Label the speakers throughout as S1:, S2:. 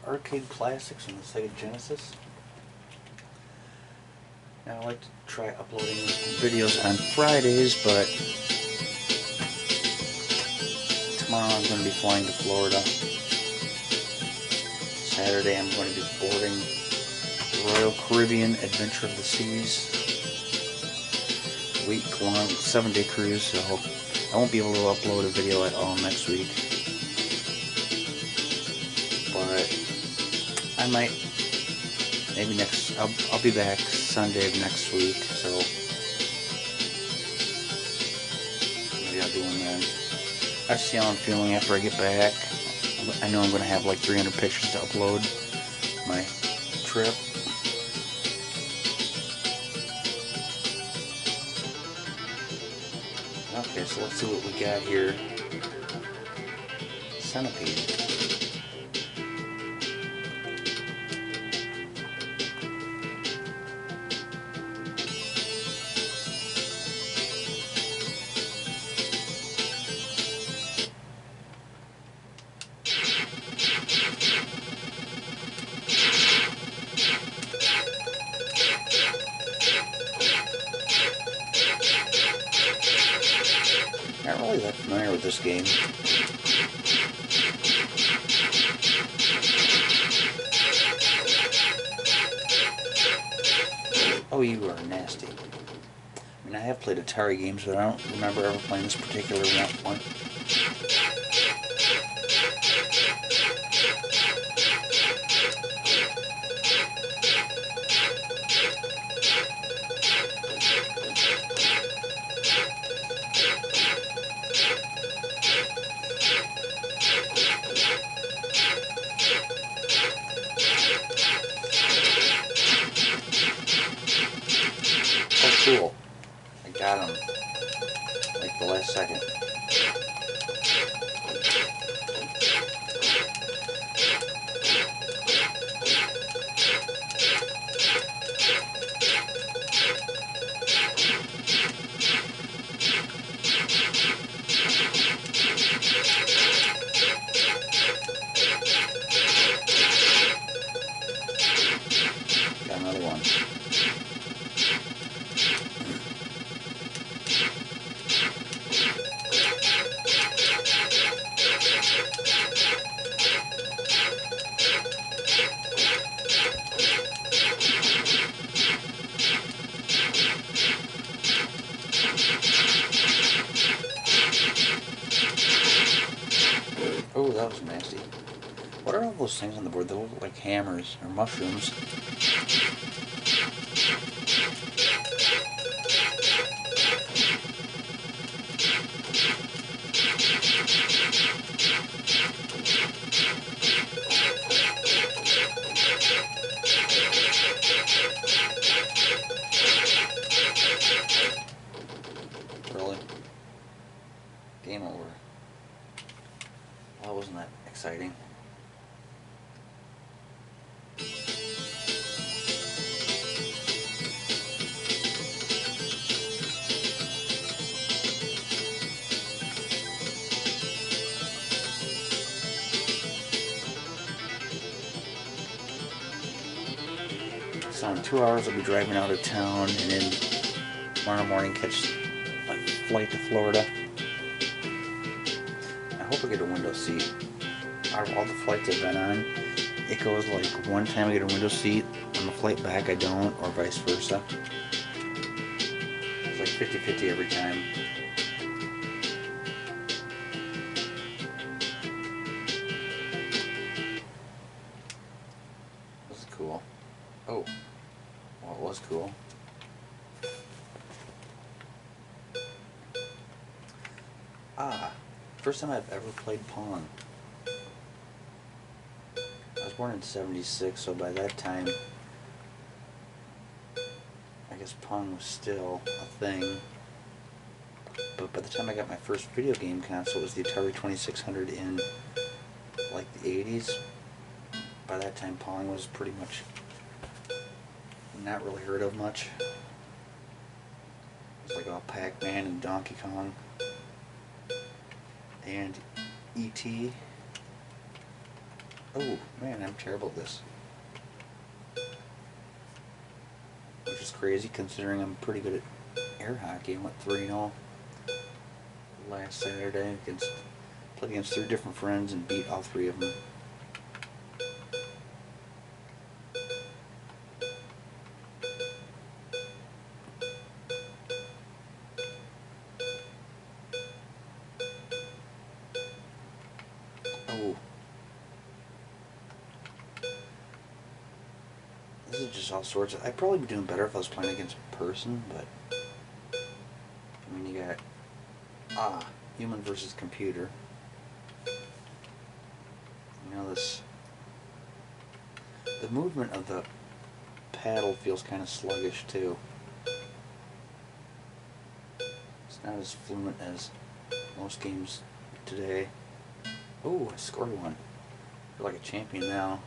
S1: arcade classics on the Sega Genesis. Now I like to try uploading videos on Fridays, but tomorrow I'm going to be flying to Florida. Saturday I'm going to be boarding Royal Caribbean Adventure of the Seas. Week-long 7-day cruise, so I won't be able to upload a video at all next week. But I might, maybe I'll be back Sunday of next week, so maybe I'll do one then. I'll see how I'm feeling after I get back. I know I'm going to have like 300 pictures to upload my trip. Okay, so let's see what we got here. Centipede. Not really that familiar with this game. Oh, you are nasty. I mean, I have played Atari games, but I don't remember ever playing this particular one. Oh, cool. I got him. Like the last second. Got another one. Oh, that was nasty. What are all those things on the board? They look like hammers or mushrooms. Really? Game over. Well, wasn't that exciting? So in 2 hours I'll be driving out of town, and then tomorrow morning catch a flight to Florida. I hope I get a window seat. Out of all the flights I've been on, it goes like one time I get a window seat, on the flight back I don't, or vice versa. It's like 50-50 every time. This is cool. Oh, well, it was cool. Ah, first time I've ever played Pong. I was born in '76, so by that time, I guess Pong was still a thing. But by the time I got my first video game console, it was the Atari 2600 in like the 80s. By that time, Pong was pretty much not really heard of much. It was like all Pac-Man and Donkey Kong and E.T. Oh, man, I'm terrible at this. Which is crazy considering I'm pretty good at air hockey. I went 3-0 last Saturday played against 3 different friends and beat all 3 of them. Oh. This is just all sorts of... I'd probably be doing better if I was playing against a person, but... I mean, you got... human versus computer. You know, the movement of the paddle feels kind of sluggish, too. It's not as fluent as most games today. Oh, I scored one. I feel like a champion now.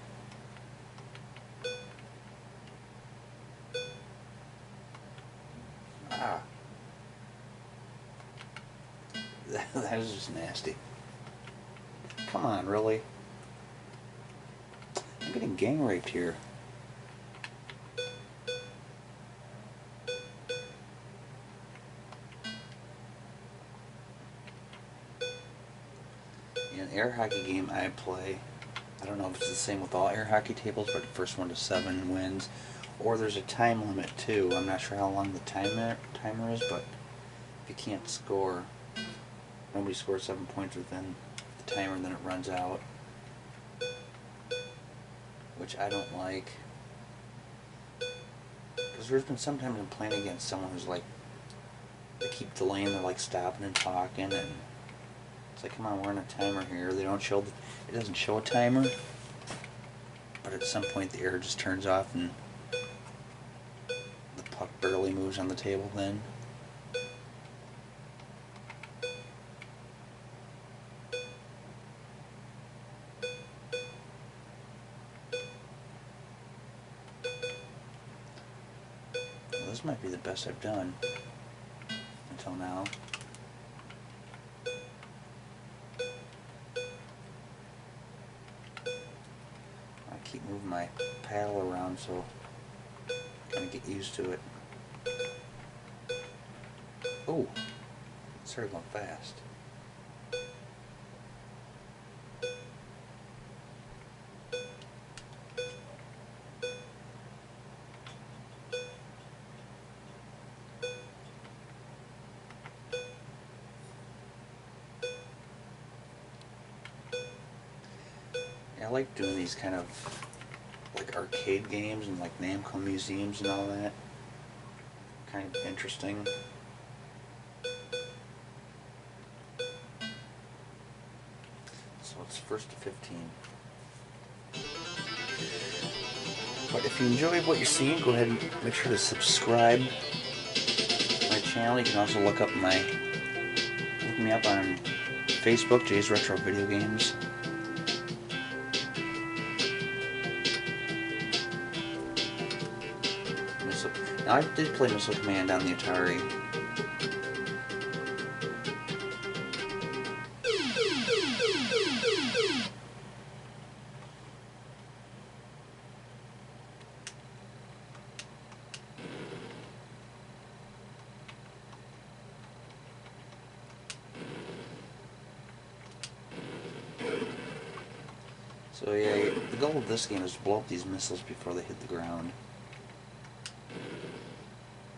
S1: That is just nasty. Come on, really? I'm getting gang raped here. In an air hockey game I play, I don't know if it's the same with all air hockey tables, but the first 1 to 7 wins. Or there's a time limit too. I'm not sure how long the timer is, but if you can't score, nobody scores 7 points within the timer, and then it runs out. Which I don't like. Because there's been sometimes I'm playing against someone who's like, they keep delaying, they're like stopping and talking, and it's like, come on, we're in a timer here. They don't show, it doesn't show a timer, but at some point the air just turns off and the puck barely moves on the table then. This might be the best I've done until now. I keep moving my paddle around so I kind of get used to it. Oh, it started going fast. I like doing these kind of like arcade games and like Namco museums and all that. Kind of interesting. So it's 1st to 15. But if you enjoy what you're seeing, go ahead and make sure to subscribe to my channel. You can also look me up on Facebook, Jay's Retro Video Games. Now, I did play Missile Command on the Atari. So yeah, the goal of this game is to blow up these missiles before they hit the ground.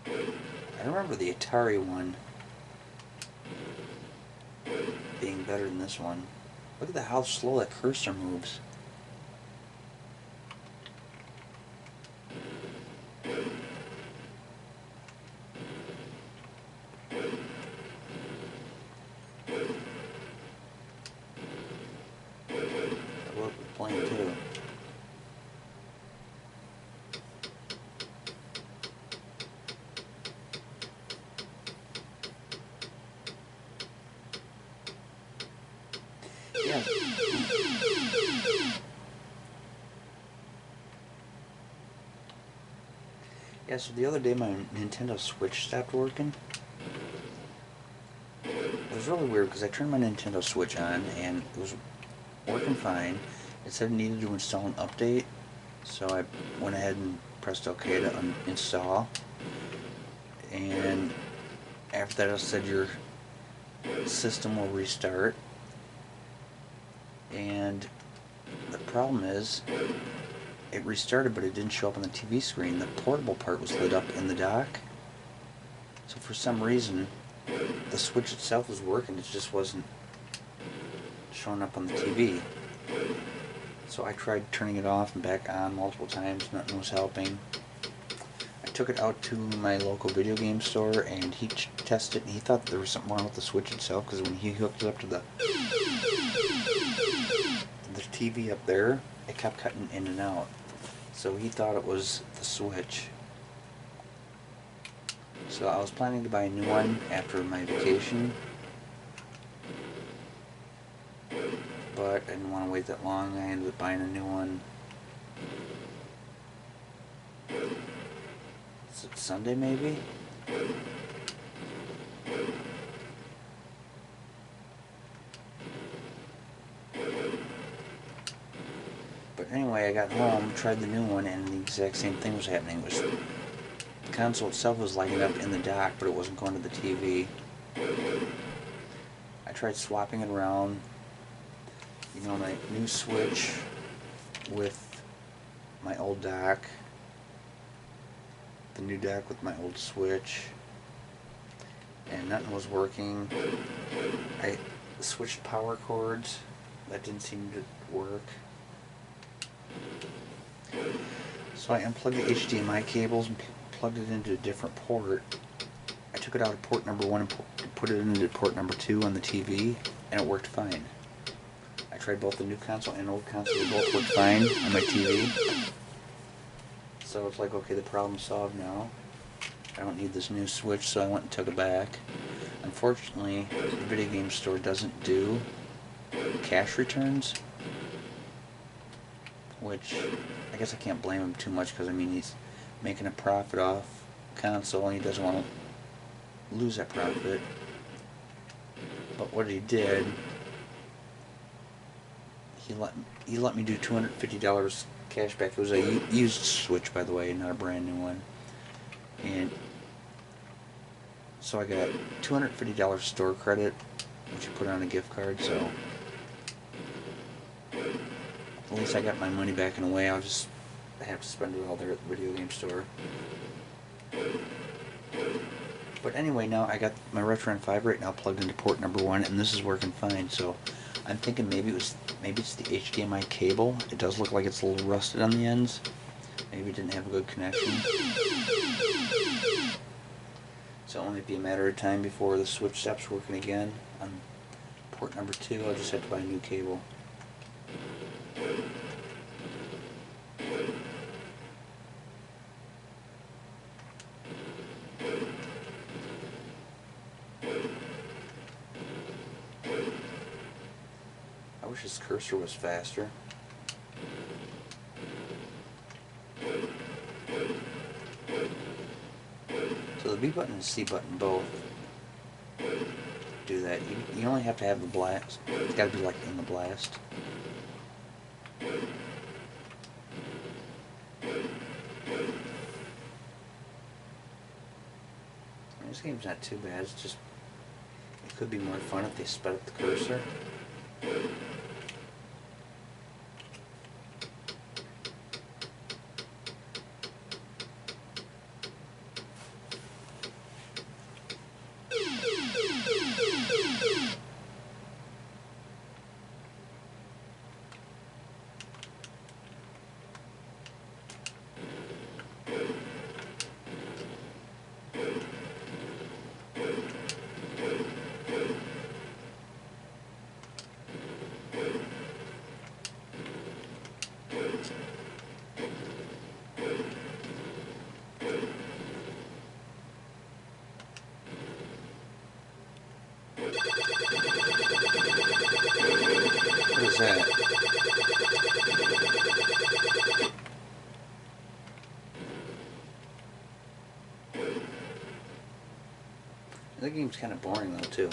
S1: I remember the Atari one being better than this one. Look at how slow that cursor moves. I love playing too. Yeah. Yeah, so the other day my Nintendo Switch stopped working. It was really weird because I turned my Nintendo Switch on and it was working fine. it said it needed to install an update, so I went ahead and pressed OK to uninstall. And after that, it said your system will restart. And the problem is, it restarted, but it didn't show up on the TV screen. The portable part was lit up in the dock. So for some reason, the switch itself was working, it just wasn't showing up on the TV. So I tried turning it off and back on multiple times, nothing was helping. I took it out to my local video game store and he tested it, and he thought there was something wrong with the switch itself, because when he hooked it up to the TV up there, it kept cutting in and out. So he thought it was the switch. So I was planning to buy a new one after my vacation, but I didn't want to wait that long. I ended up buying a new one. Is it Sunday maybe? But anyway, I got home, tried the new one, and the exact same thing was happening. It was, the console itself was lighting up in the dock, but it wasn't going to the TV. I tried swapping it around, you know, my new switch with my old dock, the new dock with my old switch, and nothing was working. I switched power cords, that didn't seem to work. So I unplugged the HDMI cables and plugged it into a different port. I took it out of port number 1 and put it into port number 2 on the TV, and it worked fine. I tried both the new console and old console, they both worked fine on my TV. So it's like, okay, the problem's solved now. I don't need this new switch, so I went and took it back. Unfortunately, the video game store doesn't do cash returns, which I guess I can't blame him too much, because I mean, he's making a profit off console and he doesn't want to lose that profit. But what he did, he let me do $250 cash back. It was a used switch, by the way, not a brand new one. And so I got $250 store credit, which you put on a gift card, so at least I got my money back in a way. I'll just have to spend it all there at the video game store. But anyway, now I got my Retron 5 right now plugged into port number 1, and this is working fine. So I'm thinking maybe it's the HDMI cable. It does look like it's a little rusted on the ends. Maybe it didn't have a good connection. So it'll only be a matter of time before the switch stops working again. On port number 2, I'll just have to buy a new cable. I wish this cursor was faster. So the B button and C button both do that. You only have to have the blast. It's got to be like in the blast. This game's not too bad. It's just, it could be more fun if they sped up the cursor. What is that? The game's kind of boring though too.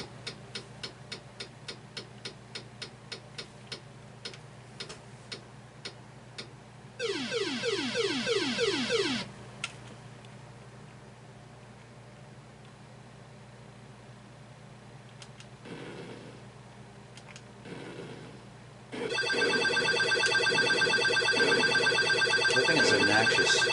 S1: obnoxious.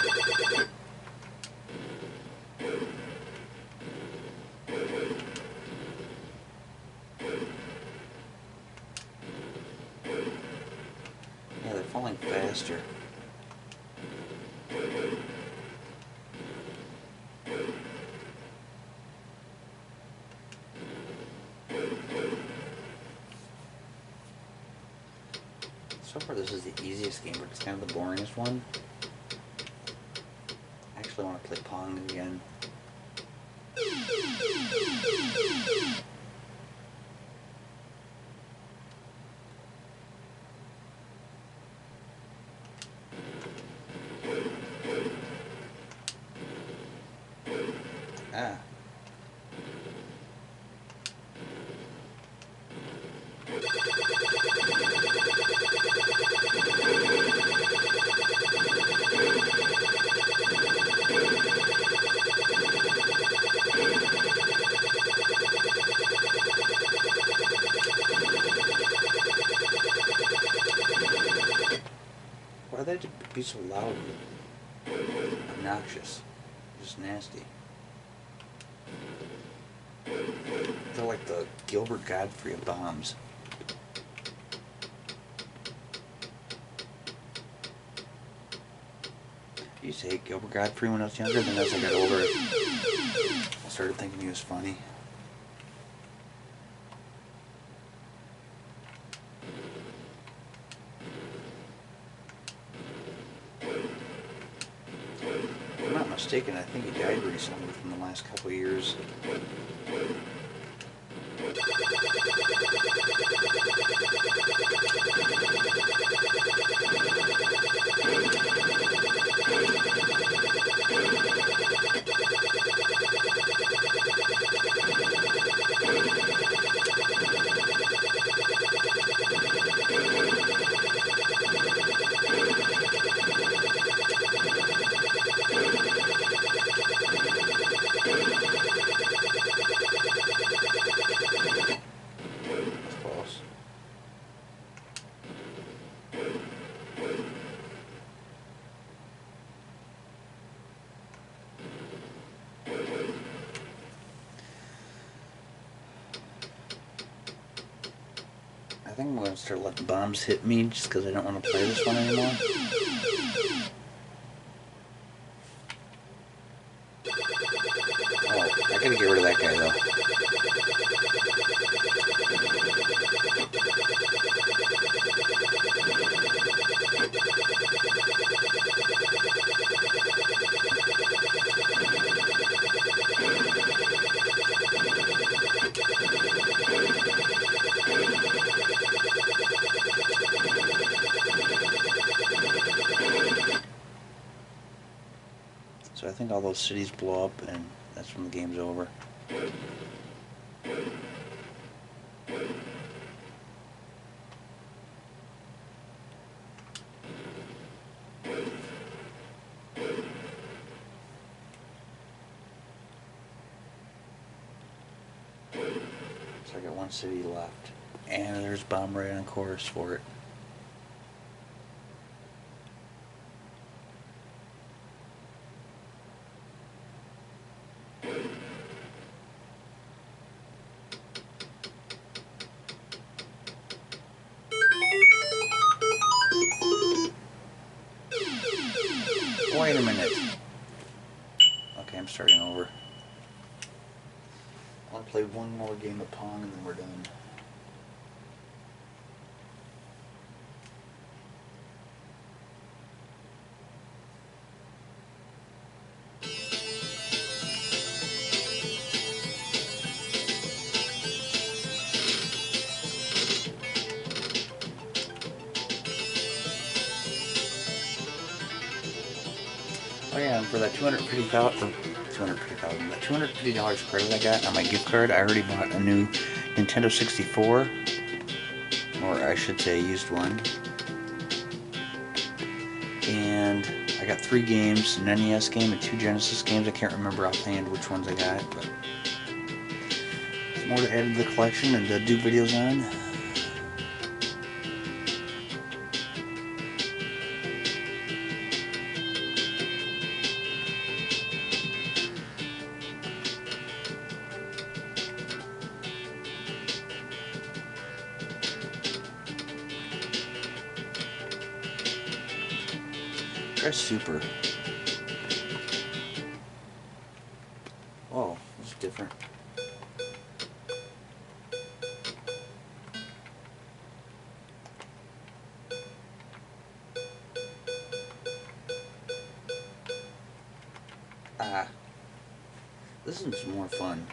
S1: Yeah, they're falling faster. So far this is the easiest game, but it's kind of the boringest one. I actually want to play Pong again. Ah. Why do they have to be so loud? Obnoxious. Just nasty. They're like the Gilbert Godfrey of bombs. I used to hate Gilbert Godfrey when I was younger, then as I got older, I started thinking he was funny. If I'm not mistaken, I think he died recently within the last couple of years. I think I'm going to start letting bombs hit me just because I don't want to play this one anymore. Oh, I gotta get rid of that guy though. So I think all those cities blow up and that's when the game's over. So I got one city left. And there's bomb right on course for it. Wait a minute. Okay, I'm starting over. I'll play one more game of Pong and then we're done. Oh yeah, and for that $250 credit I got on my gift card, I already bought a new Nintendo 64, or I should say a used one. And I got 3 games, an NES game and 2 Genesis games. I can't remember offhand which ones I got, but there's more to add to the collection and to do videos on. try Super. Oh, this is different. Ah, this is more fun.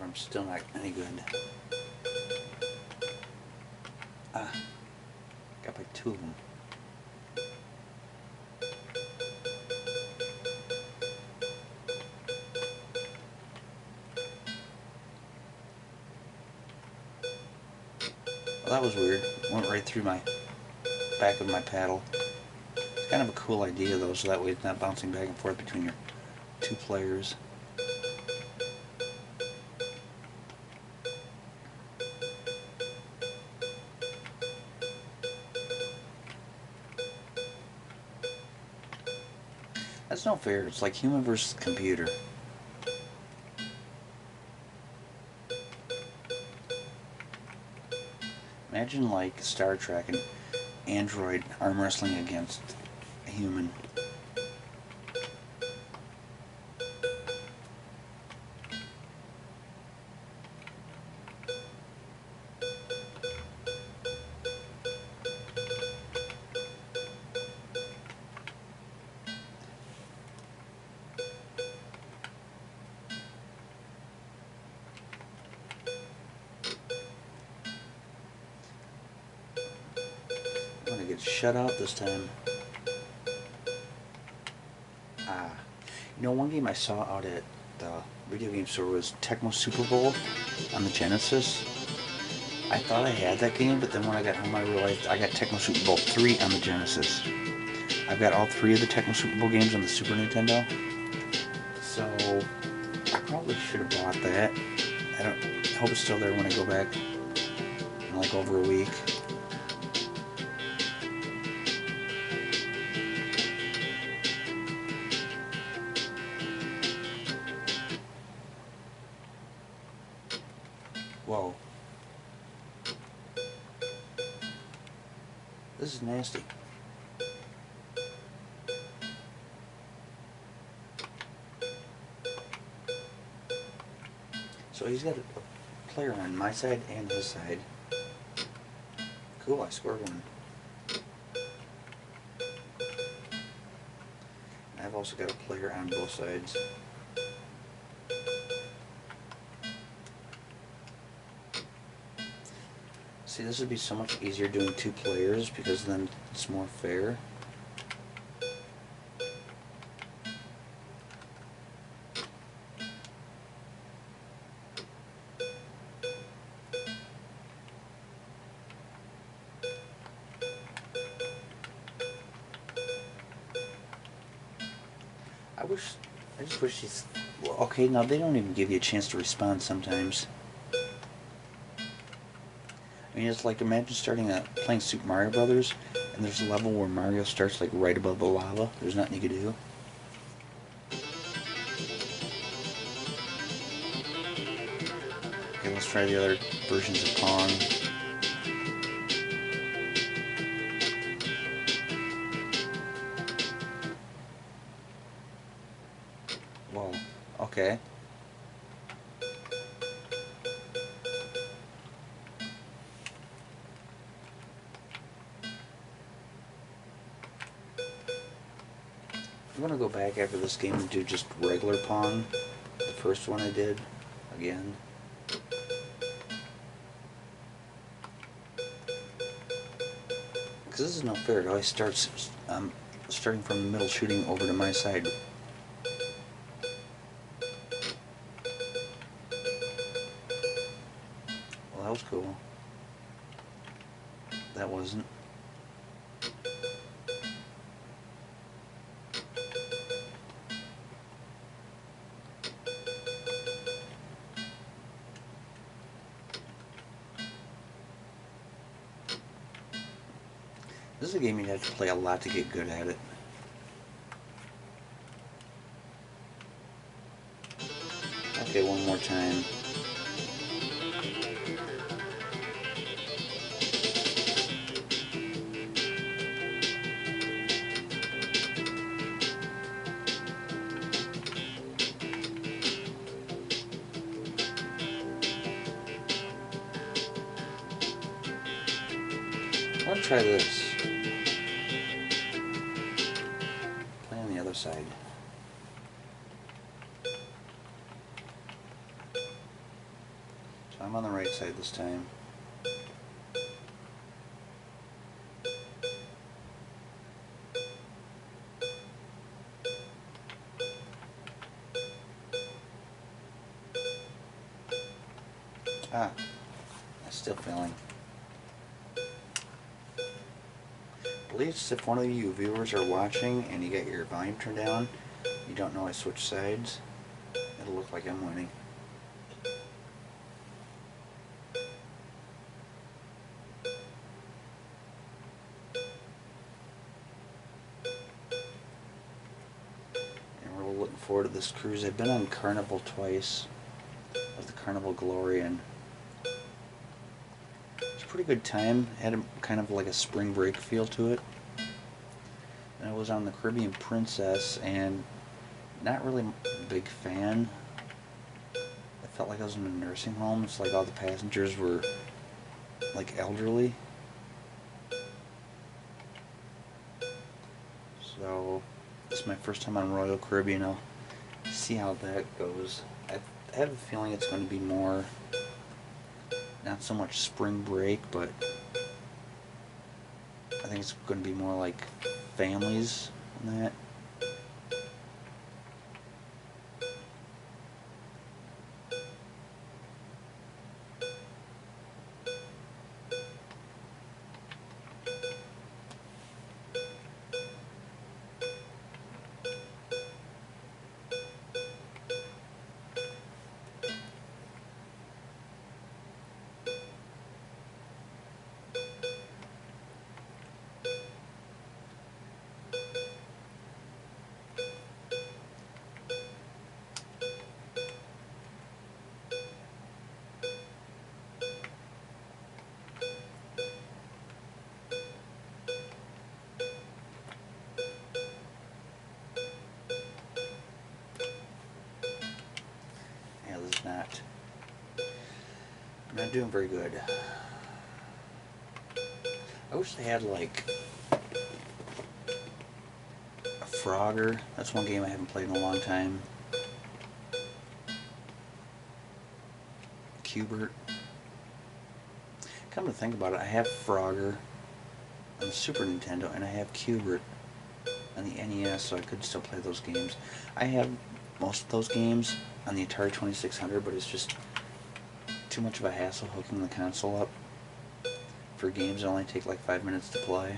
S1: I'm still not any good. Ah, got by 2 of them. Well, that was weird. Went right through my back of my paddle. It's kind of a cool idea though, so that way it's not bouncing back and forth between your 2 players. That's no fair. It's like human versus computer. Imagine like Star Trek and android arm wrestling against a human. I'm gonna get shut out this time. Ah. You know, one game I saw out at the video game store was Tecmo Super Bowl on the Genesis. I thought I had that game, but then when I got home I realized I got Tecmo Super Bowl 3 on the Genesis. I've got all 3 of the Tecmo Super Bowl games on the Super Nintendo. So, I probably should have bought that. I hope it's still there when I go back in like over a week. Whoa. This is nasty. So he's got a player on my side and his side. Cool, I scored one. I've also got a player on both sides. See, this would be so much easier doing 2 players because then it's more fair. I just wish these, well, okay, now they don't even give you a chance to respond sometimes. I mean, it's like, imagine playing Super Mario Brothers, and there's a level where Mario starts like right above the lava. There's nothing you can do. Okay, let's try the other versions of Pong. Whoa, okay. I'm gonna go back after this game and do just regular Pong. The first one I did, again. Because this is not fair. It always starts starting from the middle, shooting over to my side. Well, that was cool. That wasn't. This is a game you'd have to play a lot to get good at it. Okay, one more time. Let's try this. Play on the other side. So I'm on the right side this time. Ah, I'm still failing. At least if one of you viewers are watching and you get your volume turned down, you don't know I switched sides, it'll look like I'm winning. And we're looking forward to this cruise. I've been on Carnival twice, with the Carnival Glory, and it's a pretty good time. It had kind of like a spring break feel to it. And I was on the Caribbean Princess, and not really a big fan. I felt like I was in a nursing home. It's like all the passengers were like elderly. So this is my first time on Royal Caribbean. I'll see how that goes. I have a feeling it's going to be more, not so much spring break, but I think it's going to be more like families and that. I'm not doing very good. I wish they had like a Frogger. That's one game I haven't played in a long time. Cubert. Come to think about it, I have Frogger on the Super Nintendo and I have Cubert on the NES, so I could still play those games. I have most of those games on the Atari 2600, but it's just too much of a hassle hooking the console up for games that only take like 5 minutes to play.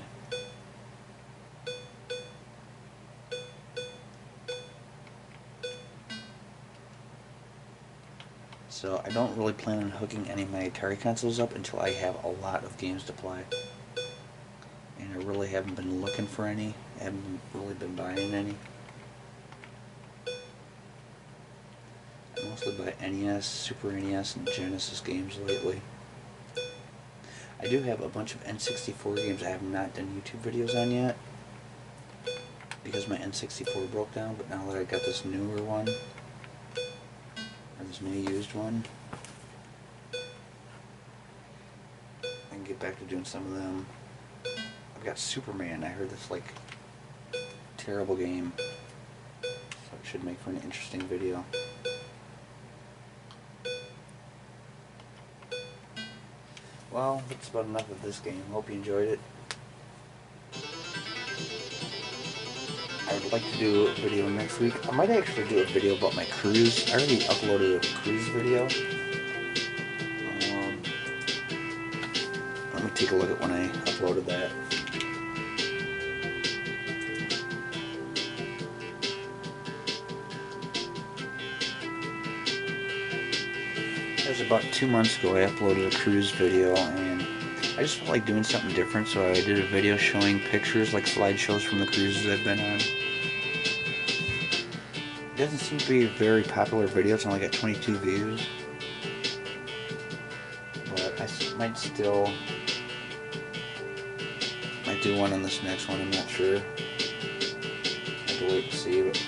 S1: So I don't really plan on hooking any of my Atari consoles up until I have a lot of games to play. And I really haven't been looking for any. I haven't really been buying any. I mostly buy NES, Super NES, and Genesis games lately. I do have a bunch of N64 games I have not done YouTube videos on yet, because my N64 broke down, but now that I got this newer one, or this new used one, I can get back to doing some of them. I've got Superman. I heard this like terrible game, so it should make for an interesting video. Well, that's about enough of this game. Hope you enjoyed it. I would like to do a video next week. I might actually do a video about my cruise. I already uploaded a cruise video. Let me take a look at when I uploaded that. It was about 2 months ago I uploaded a cruise video, and I just felt like doing something different, so I did a video showing pictures, like slideshows from the cruises I've been on. It doesn't seem to be a very popular video. It's only got 22 views. But I might do one on this next one. I'm not sure. I have to wait and see. But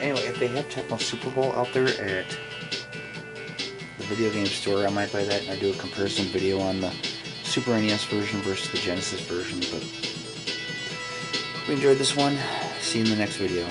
S1: anyway, if they have Tecmo Super Bowl out there at the video game store, I might buy that and I do a comparison video on the Super NES version versus the Genesis version. But if you enjoyed this one, see you in the next video.